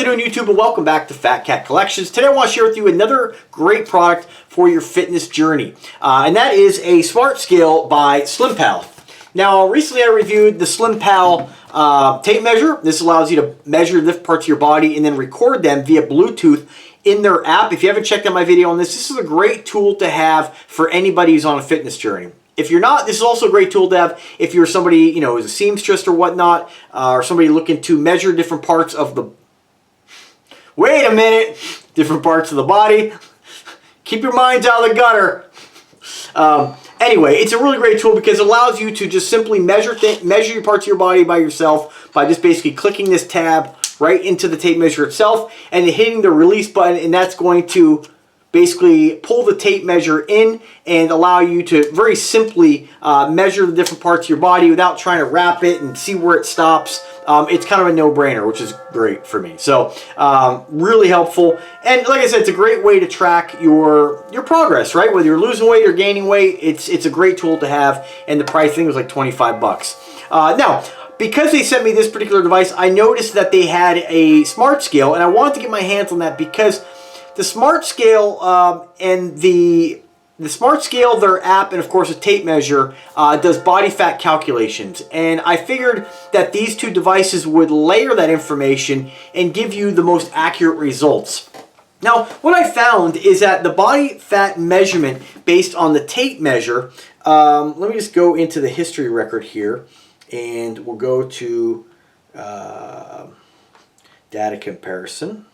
afternoon, YouTube, and welcome back to Fat Cat Collections. Today I want to share with you another great product for your fitness journey, and that is a smart scale by Slimpal. Now, recently I reviewed the Slimpal tape measure. This allows you to measure different parts of your body and then record them via Bluetooth in their app. If you haven't checked out my video on this, this is a great tool to have for anybody who's on a fitness journey. If you're not, this is also a great tool to have if you're somebody, you know, who's a seamstress or whatnot, or somebody looking to measure different parts of the... Wait a minute! Different parts of the body. Keep your minds out of the gutter. Anyway, it's a really great tool because it allows you to just simply measure your parts of your body by yourself by just basically clicking this tab right into the tape measure itself and hitting the release button, and that's going to basically pull the tape measure in and allow you to very simply measure the different parts of your body without trying to wrap it and see where it stops. It's kind of a no-brainer, which is great for me. So really helpful. And like I said, it's a great way to track your progress, right? Whether you're losing weight or gaining weight, it's a great tool to have. And the price, I think, was like 25 bucks. Now, because they sent me this particular device, I noticed that they had a smart scale, and I wanted to get my hands on that because the smart scale and the smart scale, their app, and of course a tape measure does body fat calculations. And I figured that these two devices would layer that information and give you the most accurate results. Now, what I found is that the body fat measurement based on the tape measure, let me just go into the history record here, and we'll go to data comparison.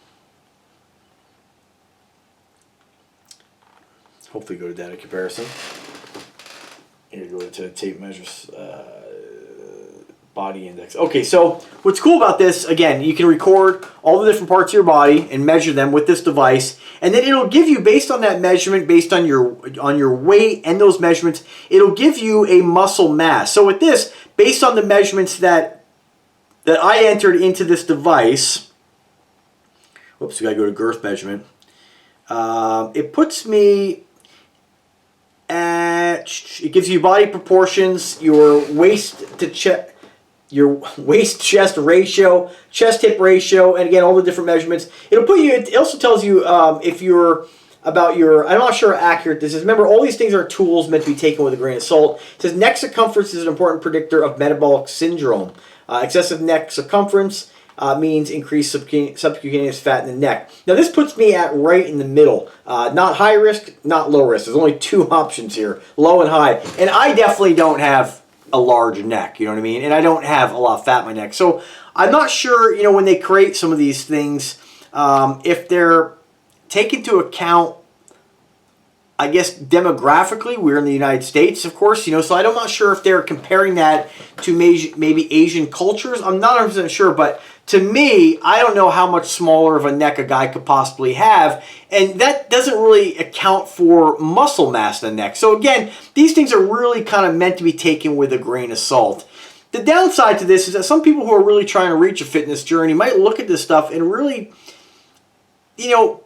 Hopefully go to data comparison. Here, go to tape measures, body index. Okay, so what's cool about this, again, you can record all the different parts of your body and measure them with this device, and then it'll give you, based on that measurement, based on your weight and those measurements, it'll give you a muscle mass. So with this, based on the measurements that I entered into this device, whoops, we gotta go to girth measurement. It puts me at, it gives you body proportions, your waist chest ratio, chest hip ratio, and again all the different measurements. It'll put you, it also tells you if you're about your, I'm not sure how accurate this is. Remember, all these things are tools meant to be taken with a grain of salt. It says neck circumference is an important predictor of metabolic syndrome. Excessive neck circumference means increased subcutaneous fat in the neck. Now this puts me at right in the middle. Not high risk, not low risk. There's only two options here, low and high. And I definitely don't have a large neck, you know what I mean? And I don't have a lot of fat in my neck. So I'm not sure, you know, when they create some of these things, if they're taking into account, I guess, demographically, we're in the United States, of course, you know, so I'm not sure if they're comparing that to maybe Asian cultures. I'm not 100% sure, but to me, I don't know how much smaller of a neck a guy could possibly have, and that doesn't really account for muscle mass in the neck. So again, these things are really kind of meant to be taken with a grain of salt. The downside to this is that some people who are really trying to reach a fitness journey might look at this stuff and really, you know,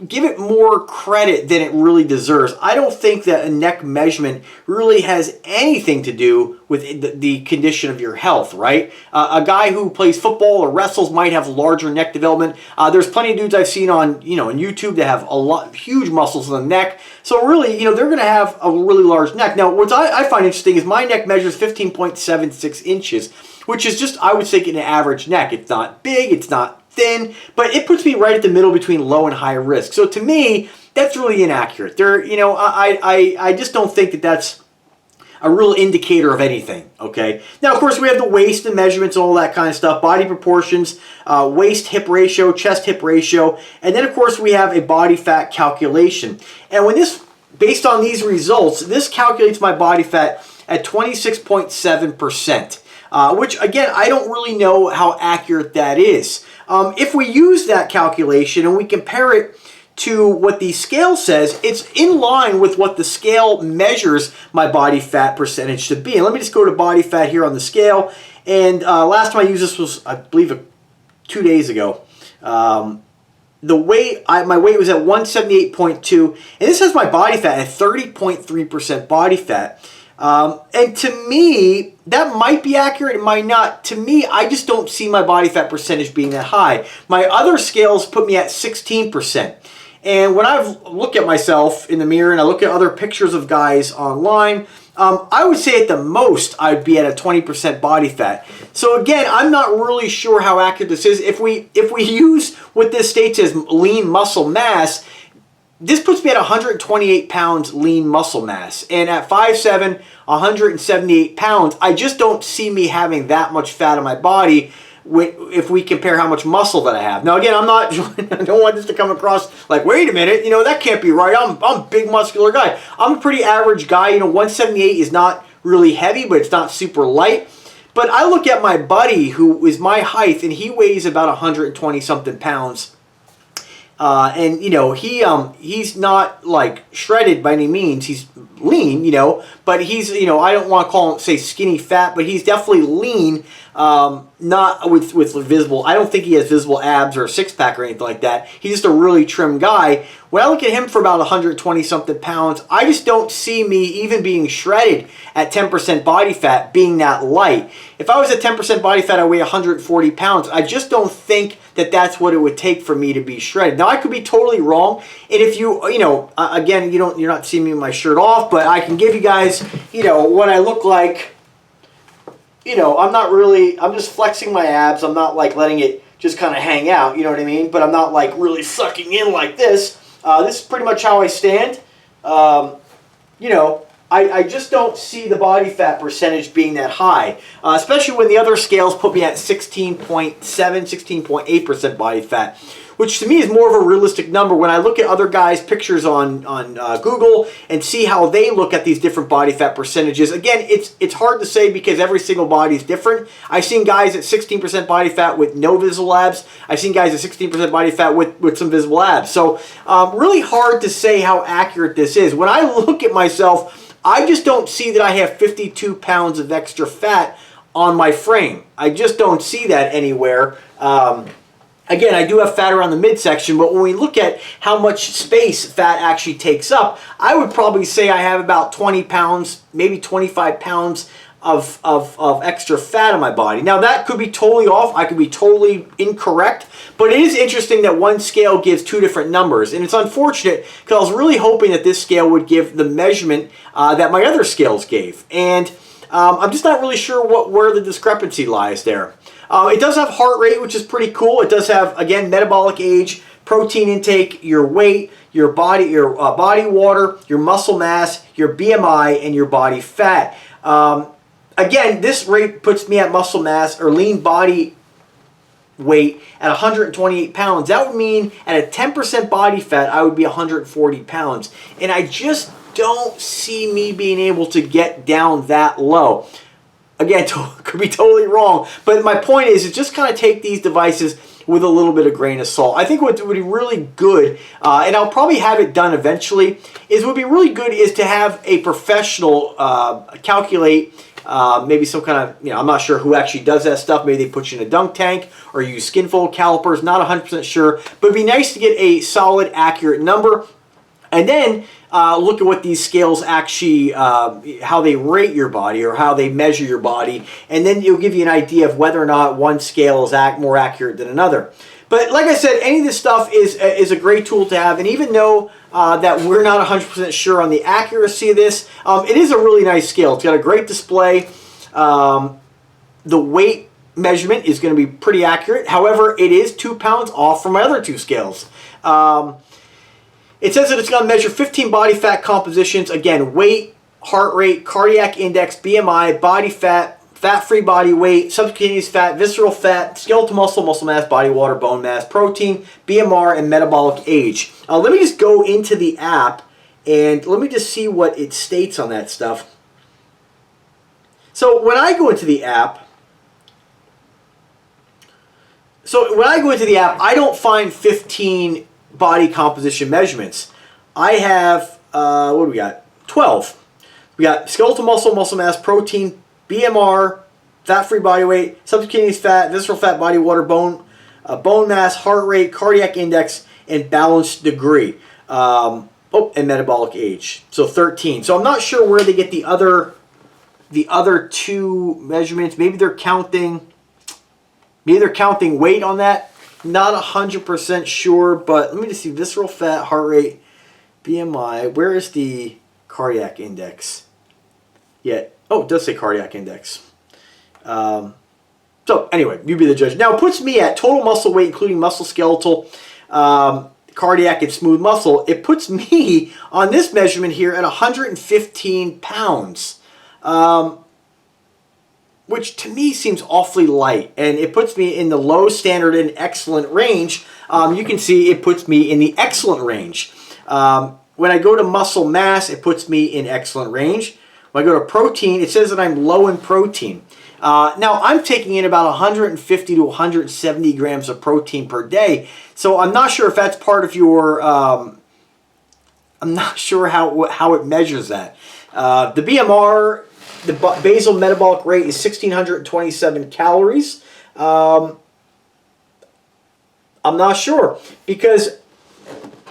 give it more credit than it really deserves. I don't think that a neck measurement really has anything to do with the condition of your health, right? A guy who plays football or wrestles might have larger neck development. There's plenty of dudes I've seen on, you know, on YouTube that have huge muscles in the neck. So really, you know, they're going to have a really large neck. Now, what I find interesting is my neck measures 15.76 inches, which is just, I would say, an average neck. It's not big, it's not thin, but it puts me right at the middle between low and high risk. So to me, that's really inaccurate. You know, I just don't think that that's a real indicator of anything, okay? Now, of course, we have the waist and measurements, all that kind of stuff, body proportions, waist-hip ratio, chest-hip ratio, and then, of course, we have a body fat calculation. And when this, based on these results, this calculates my body fat at 26.7%. Which, again, I don't really know how accurate that is. If we use that calculation and we compare it to what the scale says, it's in line with what the scale measures my body fat percentage to be. And let me just go to body fat here on the scale. And last time I used this was, I believe, 2 days ago. The weight, my weight was at 178.2, and this has my body fat at 30.3% body fat. And to me, that might be accurate, it might not. To me, I just don't see my body fat percentage being that high. My other scales put me at 16%. And when I've looked at myself in the mirror and I look at other pictures of guys online, I would say at the most I'd be at a 20% body fat. So again, I'm not really sure how accurate this is. If we use what this states as lean muscle mass, this puts me at 128 pounds lean muscle mass. And at 5'7", 178 pounds, I just don't see me having that much fat on my body if we compare how much muscle that I have. Now again, I don't want this to come across like, wait a minute, you know, that can't be right. I'm a big muscular guy. I'm a pretty average guy. You know, 178 is not really heavy, but it's not super light. But I look at my buddy who is my height, and he weighs about 120 something pounds. And you know, he's not like shredded by any means. He's lean, you know, but he's, you know, I don't want to call him, say, skinny fat, but he's definitely lean, not with visible, I don't think he has visible abs or a six-pack or anything like that. He's just a really trim guy. When I look at him for about 120 something pounds, I just don't see me even being shredded at 10% body fat being that light. If I was at 10% body fat, I weigh 140 pounds. I just don't think that that's what it would take for me to be shredded. Now, I could be totally wrong, and if you know, again, you're not seeing me with my shirt off, but I can give you guys, you know, what I look like. You know, I'm just flexing my abs. I'm not like letting it just kind of hang out, you know what I mean? But I'm not like really sucking in like this. This is pretty much how I stand. You know, I just don't see the body fat percentage being that high, especially when the other scales put me at 16.7, 16.8% body fat, which to me is more of a realistic number when I look at other guys' pictures on Google and see how they look at these different body fat percentages. Again, it's hard to say because every single body is different. I've seen guys at 16% body fat with no visible abs. I've seen guys at 16% body fat with some visible abs. So really hard to say how accurate this is. When I look at myself, I just don't see that I have 52 pounds of extra fat on my frame. I just don't see that anywhere. Again, I do have fat around the midsection, but when we look at how much space fat actually takes up, I would probably say I have about 20 pounds, maybe 25 pounds of extra fat on my body. Now, that could be totally off. I could be totally incorrect, but it is interesting that one scale gives two different numbers, and it's unfortunate because I was really hoping that this scale would give the measurement that my other scales gave, and I'm just not really sure where the discrepancy lies there. It does have heart rate, which is pretty cool. It does have, again, metabolic age, protein intake, your weight, your body water, your muscle mass, your BMI, and your body fat. Again, this rate puts me at muscle mass or lean body weight at 128 pounds. That would mean at a 10% body fat, I would be 140 pounds. And I just don't see me being able to get down that low. Again, could be totally wrong, but my point is just kind of take these devices with a little bit of grain of salt. I think what would be really good, and I'll probably have it done eventually, is what would be really good is to have a professional calculate maybe some kind of, you know, I'm not sure who actually does that stuff. Maybe they put you in a dunk tank or use skin fold calipers, not 100% sure, but it'd be nice to get a solid, accurate number. And then look at what these scales actually, how they rate your body or how they measure your body. And then it'll give you an idea of whether or not one scale is more accurate than another. But like I said, any of this stuff is a great tool to have. And even though that we're not 100% sure on the accuracy of this, it is a really nice scale. It's got a great display. The weight measurement is going to be pretty accurate. However, it is 2 pounds off from my other two scales. It says that it's going to measure 15 body fat compositions. Again, weight, heart rate, cardiac index, BMI, body fat, fat-free body weight, subcutaneous fat, visceral fat, skeletal muscle, muscle mass, body water, bone mass, protein, BMR, and metabolic age. Let me just go into the app and let me just see what it states on that stuff. So when I go into the app, I don't find 15 body composition measurements. I have, what do we got? 12. We got skeletal muscle, muscle mass, protein, BMR, fat-free body weight, subcutaneous fat, visceral fat, body water, bone mass, heart rate, cardiac index, and balance degree. And metabolic age. So 13. So I'm not sure where they get the other the other two measurements. Maybe they're counting weight on that. Not 100% sure, but let me just see. Visceral fat, heart rate, BMI. Where is the cardiac index? Yeah. Oh, it does say cardiac index. So anyway, you be the judge. Now it puts me at total muscle weight, including muscle skeletal, cardiac, and smooth muscle. It puts me on this measurement here at 115 pounds. Which to me seems awfully light, and it puts me in the low, standard, and excellent range. You can see it puts me in the excellent range. When I go to muscle mass, it puts me in excellent range. When I go to protein, it says that I'm low in protein. Now, I'm taking in about 150 to 170 grams of protein per day, so I'm not sure if that's part of your... I'm not sure how it measures that. The BMR... The basal metabolic rate is 1,627 calories. I'm not sure, because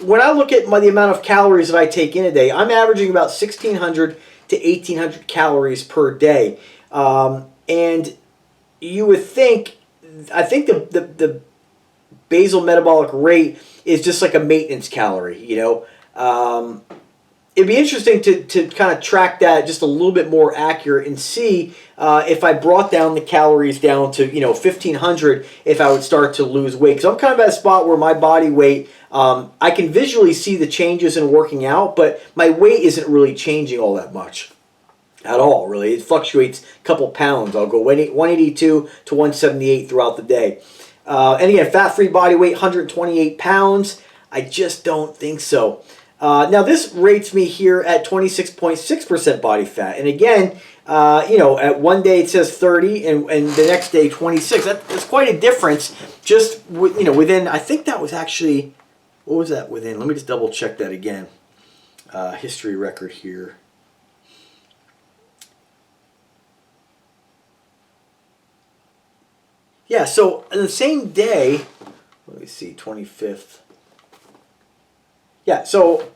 when I look at the amount of calories that I take in a day, I'm averaging about 1,600 to 1,800 calories per day. And you would think, I think the basal metabolic rate is just like a maintenance calorie, you know. It'd be interesting to kind of track that just a little bit more accurate and see if I brought down the calories down to, you know, 1,500, if I would start to lose weight. Because I'm kind of at a spot where my body weight, I can visually see the changes in working out, but my weight isn't really changing all that much at all, really. It fluctuates a couple pounds. I'll go 182 to 178 throughout the day. And again, fat-free body weight, 128 pounds. I just don't think so. Now this rates me here at 26.6% body fat, and again, you know, at one day it says 30, and the next day 26. That's quite a difference. Just you know, within, I think that was actually, what was that within? Let me just double check that again. History record here. Yeah, so in the same day, let me see, 25th. Yeah, so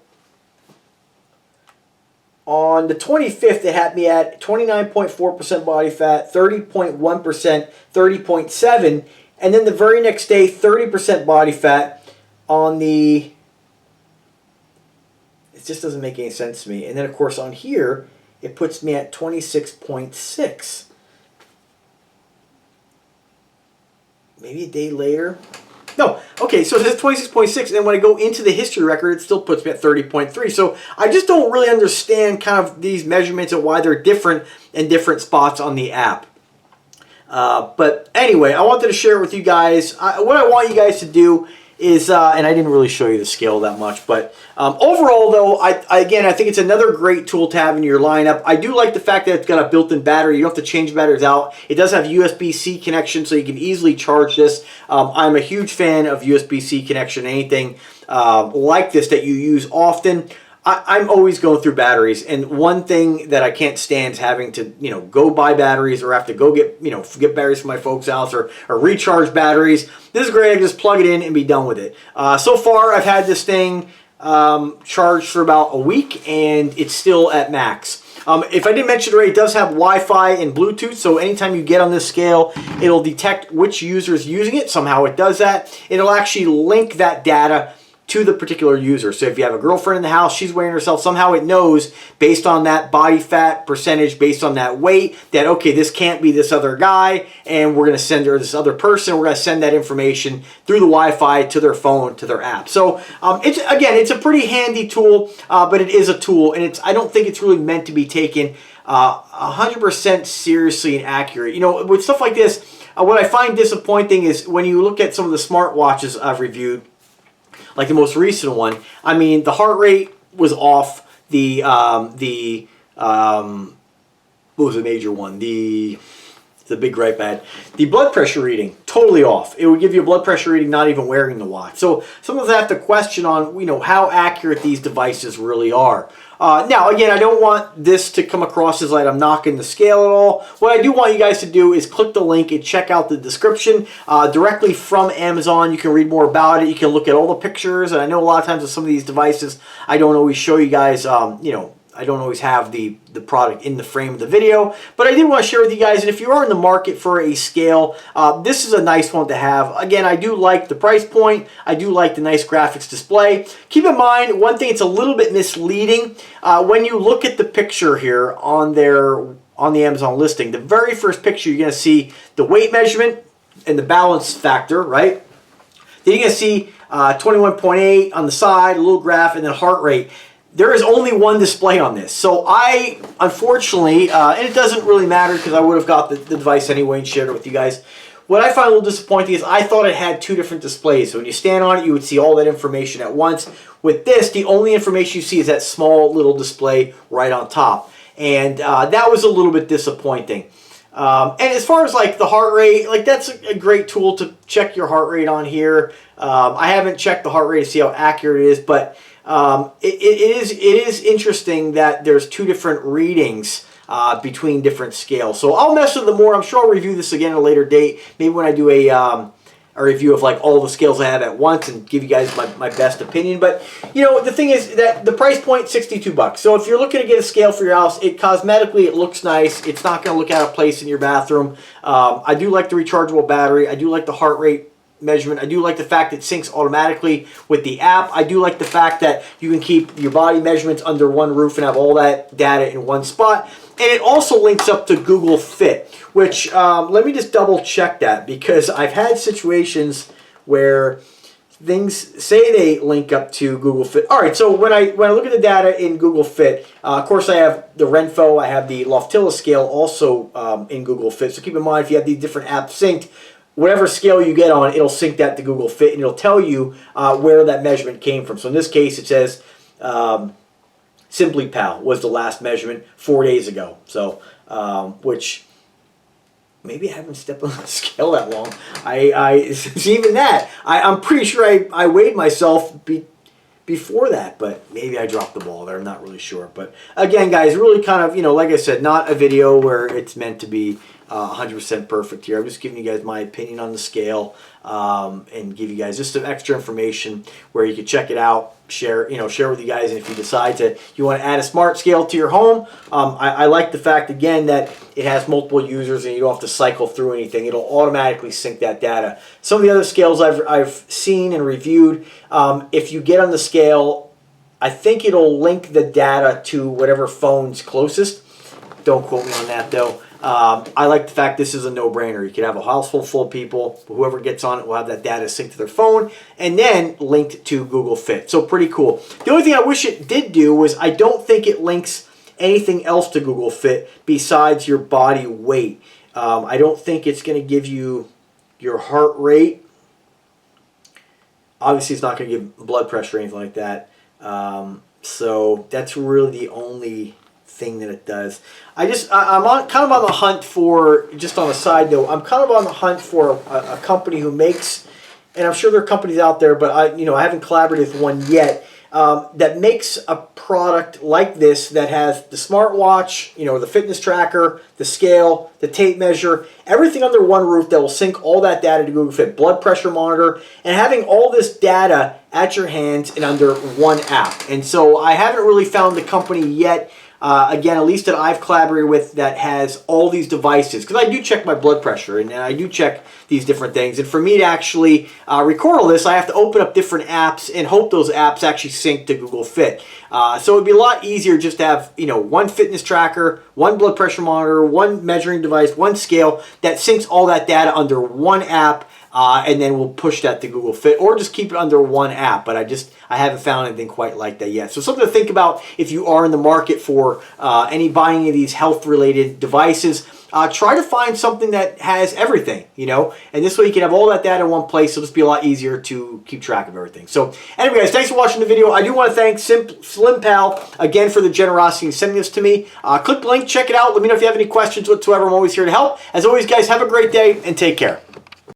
on the 25th, it had me at 29.4% body fat, 30.1%, 30.7%, and then the very next day, 30% body fat on the... It just doesn't make any sense to me. And then, of course, on here, it puts me at 26.6. Maybe a day later. No, okay, so it says 26.6, and then when I go into the history record, it still puts me at 30.3. So I just don't really understand kind of these measurements and why they're different in different spots on the app. But anyway, I wanted to share it with you guys. What I want you guys to do is, and I didn't really show you the scale that much, but overall though, again, I think it's another great tool to have in your lineup. I do like the fact that it's got a built-in battery. You don't have to change batteries out. It does have USB-C connection, so you can easily charge this. I'm a huge fan of USB-C connection. Anything like this that you use often. I'm always going through batteries, and one thing that I can't stand is having to, you know, go buy batteries or have to go get, you know, get batteries from my folks' house or recharge batteries. This is great. I can just plug it in and be done with it. So far, I've had this thing charged for about a week, and it's still at max. If I didn't mention already, it does have Wi-Fi and Bluetooth, so anytime you get on this scale, it'll detect which user is using it. Somehow it does that. It'll actually link that data to the particular user. So if you have a girlfriend in the house, she's weighing herself, somehow it knows based on that body fat percentage, based on that weight, that okay, this can't be this other guy, and we're gonna send her this other person. We're gonna send that information through the Wi-Fi to their phone, to their app. So it's a pretty handy tool, but it is a tool, and I don't think it's really meant to be taken 100% seriously and accurate. You know, with stuff like this, what I find disappointing is when you look at some of the smartwatches I've reviewed, like the most recent one, I mean, the heart rate was off. What was the major one? The big gripe I had. The blood pressure reading, totally off. It would give you a blood pressure reading not even wearing the watch. So some of us have to question on, you know, how accurate these devices really are. Now, again, I don't want this to come across as like I'm knocking the scale at all. What I do want you guys to do is click the link and check out the description directly from Amazon. You can read more about it. You can look at all the pictures. And I know a lot of times with some of these devices, I don't always show you guys, you know, I don't always have the product in the frame of the video, but I did want to share with you guys, and if you are in the market for a scale, this is a nice one to have. Again, I do like the price point. I do like the nice graphics display. Keep in mind, one thing, it's a little bit misleading. When you look at the picture here on the Amazon listing, the very first picture, you're going to see the weight measurement and the balance factor, right? Then you're going to see 21.8 on the side, a little graph, and then heart rate. There is only one display on this. So I, unfortunately, and it doesn't really matter because I would have got the device anyway and shared it with you guys. What I find a little disappointing is I thought it had two different displays. So when you stand on it, you would see all that information at once. With this, the only information you see is that small little display right on top. And that was a little bit disappointing. And as far as like the heart rate, like that's a great tool to check your heart rate on here. I haven't checked the heart rate to see how accurate it is, but it is interesting that there's two different readings between different scales. So I'll mess with them more. I'm sure I'll review this again at a later date. Maybe when I do a review of like all the scales I have at once and give you guys my best opinion. But you know, the thing is that the price point, $62. So if you're looking to get a scale for your house, cosmetically it looks nice. It's not going to look out of place in your bathroom. I do like the rechargeable battery. I do like the heart rate measurement. I do like the fact it syncs automatically with the app. I do like the fact that you can keep your body measurements under one roof and have all that data in one spot. And it also links up to Google Fit, which let me just double check that, because I've had situations where things say they link up to Google Fit. All right, so when I look at the data in Google Fit, of course I have the Renpho, I have the Loftilla scale also in Google Fit. So keep in mind, if you have these different apps synced, whatever scale you get on, it'll sync that to Google Fit, and it'll tell you where that measurement came from. So in this case, it says Slimpal was the last measurement 4 days ago. So, which maybe I haven't stepped on the scale that long. Even that, I'm pretty sure I weighed myself before that, but maybe I dropped the ball there. I'm not really sure. But again, guys, really kind of, you know, like I said, not a video where it's meant to be 100% perfect here. I'm just giving you guys my opinion on the scale and give you guys just some extra information where you can check it out, share with you guys, and if you decide you want to add a smart scale to your home, I like the fact again that it has multiple users and you don't have to cycle through anything. It'll automatically sync that data. Some of the other scales I've seen and reviewed, if you get on the scale, I think it'll link the data to whatever phone's closest. Don't quote me on that though. I like the fact this is a no-brainer. You could have a house full of people. Whoever gets on it will have that data synced to their phone and then linked to Google Fit. So pretty cool. The only thing I wish it did do was I don't think it links anything else to Google Fit besides your body weight. I don't think it's going to give you your heart rate. Obviously, it's not going to give blood pressure or anything like that. So that's really the only thing that it does. I'm kind of on the hunt for, just on a side note, I'm kind of on the hunt for a company who makes, and I'm sure there are companies out there, but I haven't collaborated with one yet, that makes a product like this that has the smartwatch, the fitness tracker, the scale, the tape measure, everything under one roof that will sync all that data to Google Fit, blood pressure monitor, and having all this data at your hands and under one app. And so I haven't really found the company yet, again, at least that I've collaborated with, that has all these devices. Because I do check my blood pressure and I do check these different things. And for me to actually record all this, I have to open up different apps and hope those apps actually sync to Google Fit. So it would be a lot easier just to have, one fitness tracker, one blood pressure monitor, one measuring device, one scale that syncs all that data under one app. And then we'll push that to Google Fit, or just keep it under one app. But I haven't found anything quite like that yet. So something to think about if you are in the market for buying any of these health-related devices. Try to find something that has everything, and this way you can have all that data in one place. It'll just be a lot easier to keep track of everything. So anyway, guys, thanks for watching the video. I do want to thank Slimpal again for the generosity in sending this to me. Click the link, check it out. Let me know if you have any questions whatsoever. I'm always here to help. As always, guys, have a great day and take care.